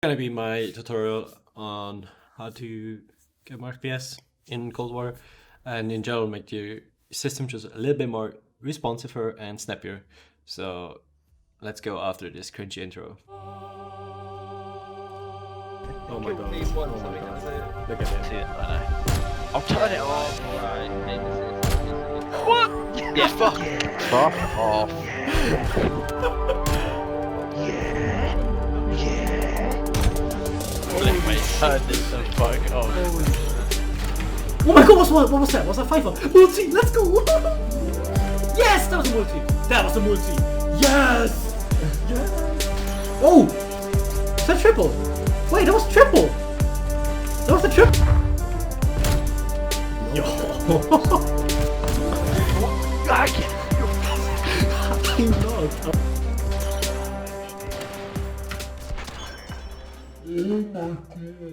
Gonna be my tutorial on how to get more FPS in Cold War and in general make your system just a little bit more responsiver and snappier. So let's go after this cringy intro. Oh my god. Oh my god. Look at it. I'll turn it off. Right. What? Yeah, fuck. Fuck off. Turn this the fuck off. Oh my god, what was that? Was that 5 multi? Let's go! Yes! That was a multi! That was a multi! Yes! Yes! Oh! Is that triple? Wait, that was triple! That was the triple! Yo! I'm not. Oh my god.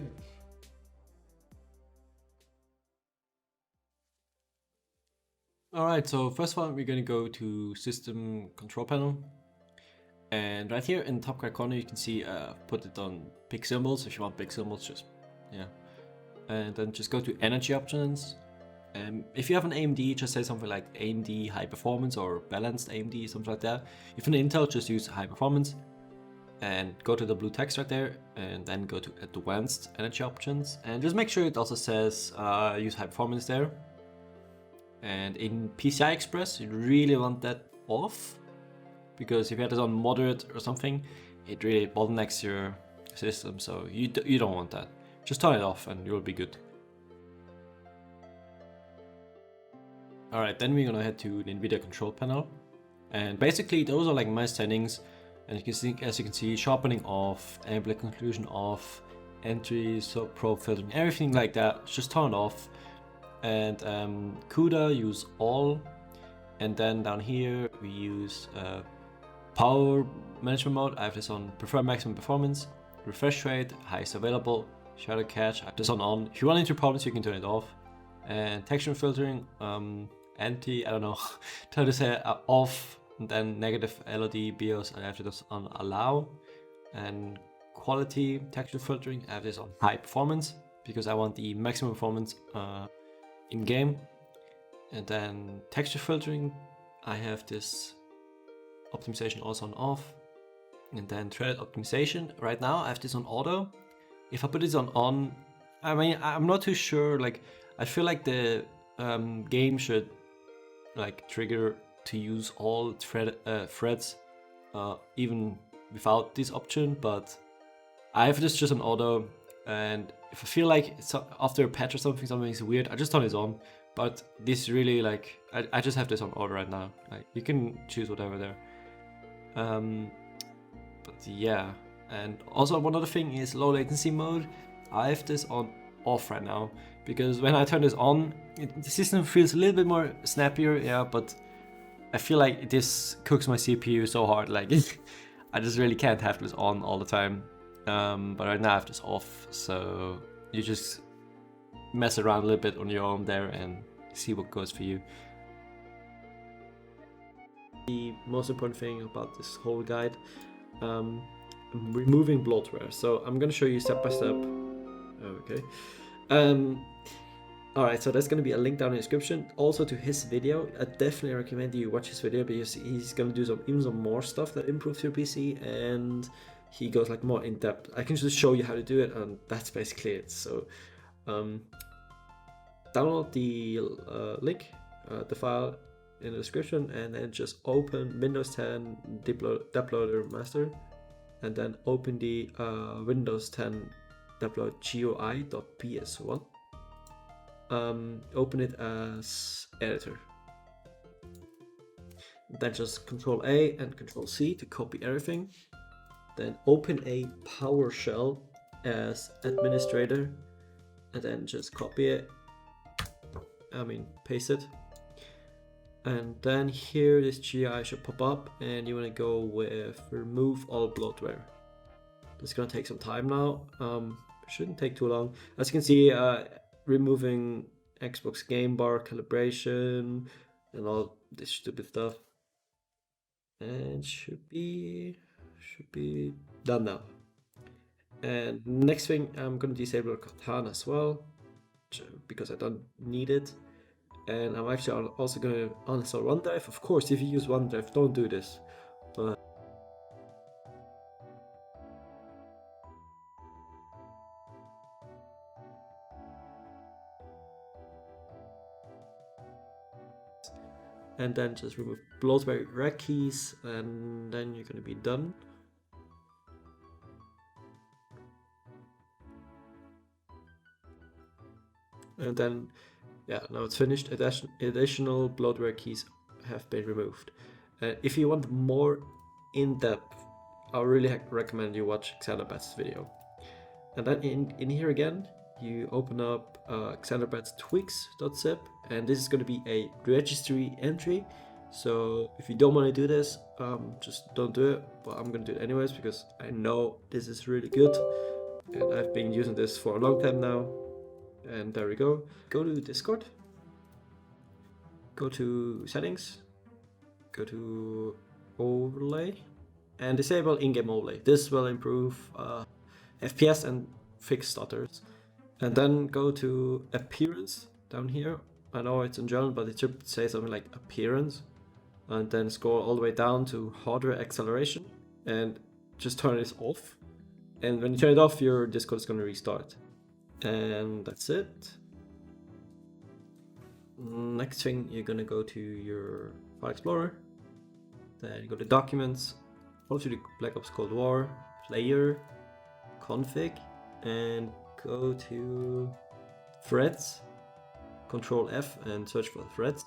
Alright, so first one we're gonna go to System Control Panel. And right here in the top right corner you can see put it on big symbols. If you want big symbols, just yeah. And then just go to Energy Options. If you have an AMD, just say something like AMD High Performance or Balanced AMD, something like that. If you're an Intel, just use High Performance. And go to the blue text right there, and then go to Advanced Energy Options. And just make sure it also says use High Performance there. And in PCI Express, you really want that off, because if you have this on moderate or something, it really bottlenecks your system, so you don't want that. Just turn it off and you'll be good. Alright, then we're gonna head to the Nvidia control panel. And basically those are like my settings, and you can see, as you can see, sharpening off, ambient conclusion off, entry, sub probe filtering, everything like that, just turn it off. And CUDA use all, and then down here we use power management mode. I have this on prefer maximum performance, refresh rate, highest available, shadow catch, I have this on. If you run into problems you can turn it off. And texture filtering, anti, I don't know, turn this off, and then negative LOD BIOS, I have this on allow. And quality texture filtering, I have this on high performance, because I want the maximum performance in game. And then texture filtering, I have this optimization also on off. And then threaded optimization, right now I have this on auto. If I put this on, I mean, I'm not too sure, like I feel like the game should like trigger to use all threads even without this option, but I have this just on auto. And if I feel like it's after a patch or something is weird, I just turn this on. But this really, like, I just have this on auto right now. Like, you can choose whatever there. But yeah, and also one other thing is low latency mode. I have this on off right now, because when I turn this on, the system feels a little bit more snappier, yeah, but I feel like this cooks my CPU so hard, like I just really can't have this on all the time. But right now I have this off, so you just mess around a little bit on your own there and see what goes for you. The most important thing about this whole guide, removing bloatware. So I'm gonna show you step by step. Okay. Alright, so there's gonna be a link down in the description also to his video. I definitely recommend you watch his video, because he's gonna do even some more stuff that improves your PC, and he goes like more in depth. I can just show you how to do it, and that's basically it. So download the link, the file in the description, and then just open Windows 10 deploader master, and then open the Windows 10 deploy GUI.ps1. Open it as editor. Then just Control A and Control C to copy everything. Then open a PowerShell as administrator, and then just copy it, paste it. And then here this GUI should pop up, and you want to go with remove all bloatware. It's gonna take some time now, shouldn't take too long. As you can see, removing Xbox game bar calibration and all this stupid stuff, and should be done now. And next thing, I'm gonna disable Katana as well, because I don't need it. And I'm actually also gonna uninstall OneDrive. Of course, if you use OneDrive, don't do this. But and then just remove Bloatware rec keys, and then you're gonna be done. And then, yeah, now it's finished. Additional Bloatware keys have been removed. If you want more in-depth, I really recommend you watch Xanabet's video. And then in here again, you open up Xanabet's tweaks.zip, and this is going to be a registry entry. So if you don't want to do this, just don't do it. But I'm going to do it anyways because I know this is really good, and I've been using this for a long time now. And there we go. Go to Discord. Go to settings. Go to overlay and disable in-game overlay. This will improve FPS and fix stutters. And then go to appearance down here. I know it's in German, but it should say something like appearance. And then scroll all the way down to hardware acceleration and just turn this off. And when you turn it off, your Discord is going to restart. And that's it. Next thing, you're gonna go to your File Explorer, then you go to Documents, go to the Black Ops Cold War, Player, Config, and go to Threads, Control F and search for threads,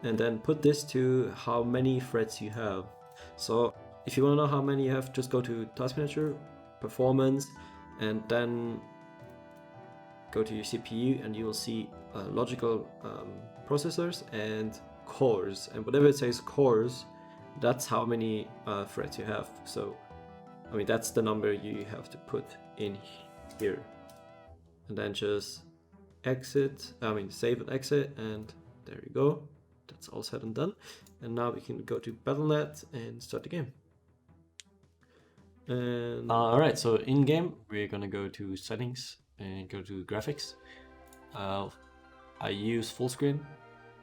and then put this to how many threads you have. So if you wanna know how many you have, just go to Task Manager, Performance, and then go to your CPU, and you will see logical processors and cores, and whatever it says cores, that's how many threads you have. So I mean, that's the number you have to put in here, and then just save and exit, and there you go. That's all said and done. And now we can go to Battle.net and start the game. And alright, so in game we're gonna go to settings and go to graphics. I use full screen,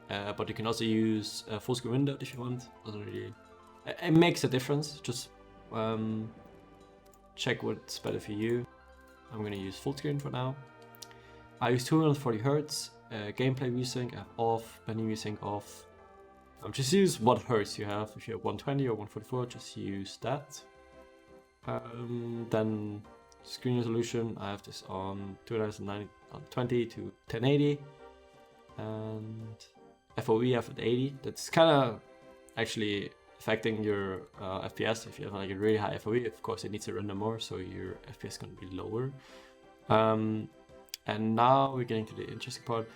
but you can also use full screen window if you want. Doesn't really, it makes a difference. Just check what's better for you. I'm gonna use full screen for now. I use 240 Hz. Gameplay VSync off, menu VSync off. Just use what hertz you have. If you have 120 or 144, just use that. Then screen resolution, I have this on 2020 to 1080, and FOV I have at 80. That's kind of actually affecting your FPS. If you have like a really high FOV, of course it needs to render more, so your FPS is going to be lower. And now we're getting to the interesting part.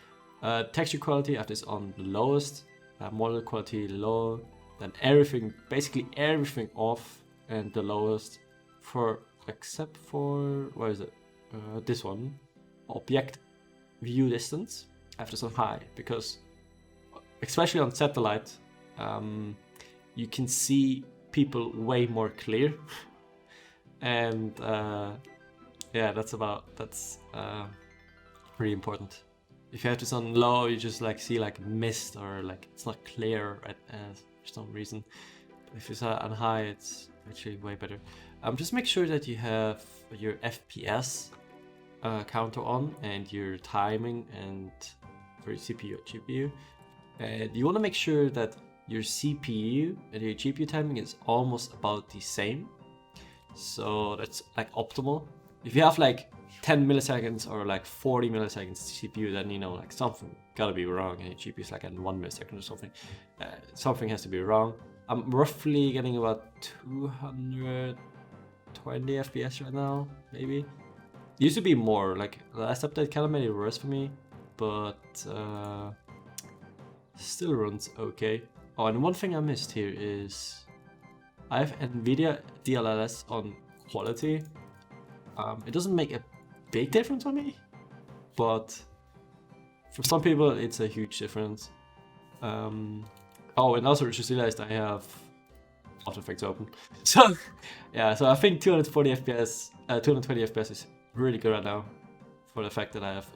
Texture quality, I have this on the lowest. Model quality low. Then everything, basically everything off, and the lowest for, except for, where is it? This one, object view distance. I have this on high because, especially on satellite, you can see people way more clear, and yeah, that's pretty important. If you have this on low, you just like see like mist, or like it's not clear for some reason. But if it's on high, it's actually way better. Just make sure that you have your FPS counter on, and your timing, and for your CPU or GPU. And you want to make sure that your CPU and your GPU timing is almost about the same. So that's like optimal. If you have like 10 milliseconds or like 40 milliseconds CPU, then you know like something gotta be wrong, and your GPU is like at 1 millisecond or something. Something has to be wrong. I'm roughly getting about 220 FPS right now, maybe. It used to be more, like last update kind of made it worse for me, but still runs okay. Oh, and one thing I missed here is I have Nvidia DLSS on quality. It doesn't make a big difference on me, but for some people it's a huge difference. Oh, and also just realized I have After Effects open. So yeah, so I think 240 FPS, 220 FPS is really good right now for the fact that I have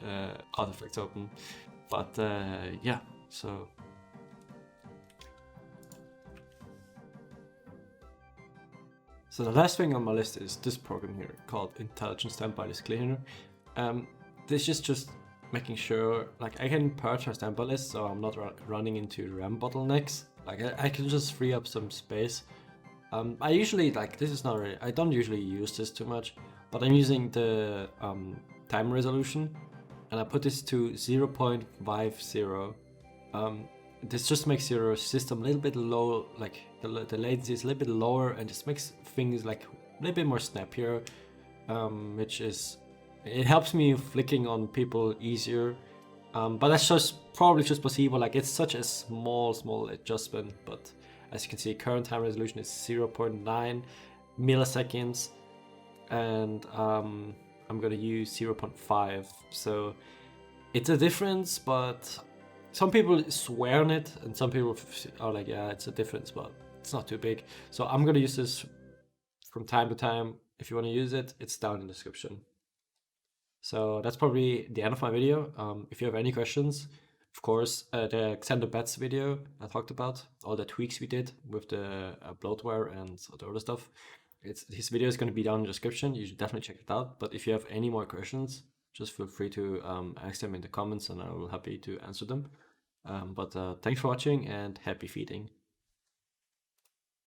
After Effects open. But yeah, so. So the last thing on my list is this program here called Intelligent Standby List Cleaner. This is just making sure like I can purge my standby list so I'm not running into RAM bottlenecks. Like I can just free up some space. I usually like this is not really, I don't usually use this too much, but I'm using the time resolution and I put this to 0.50. This just makes your system a little bit low, like the latency is a little bit lower and just makes things like a little bit more snappier, which is, it helps me flicking on people easier. But that's just probably just possible, like it's such a small adjustment, but as you can see, current time resolution is 0.9 milliseconds, and I'm gonna use 0.5. So it's a difference, but some people swear on it, and some people are like, yeah, it's a difference, but it's not too big. So I'm gonna use this from time to time. If you want to use it, it's down in the description. So that's probably the end of my video. If you have any questions, of course, the extended bets video I talked about, all the tweaks we did with the bloatware and the other stuff, his video is going to be down in the description. You should definitely check it out. But if you have any more questions, just feel free to ask them in the comments and I will be happy to answer them. But thanks for watching and happy feeding.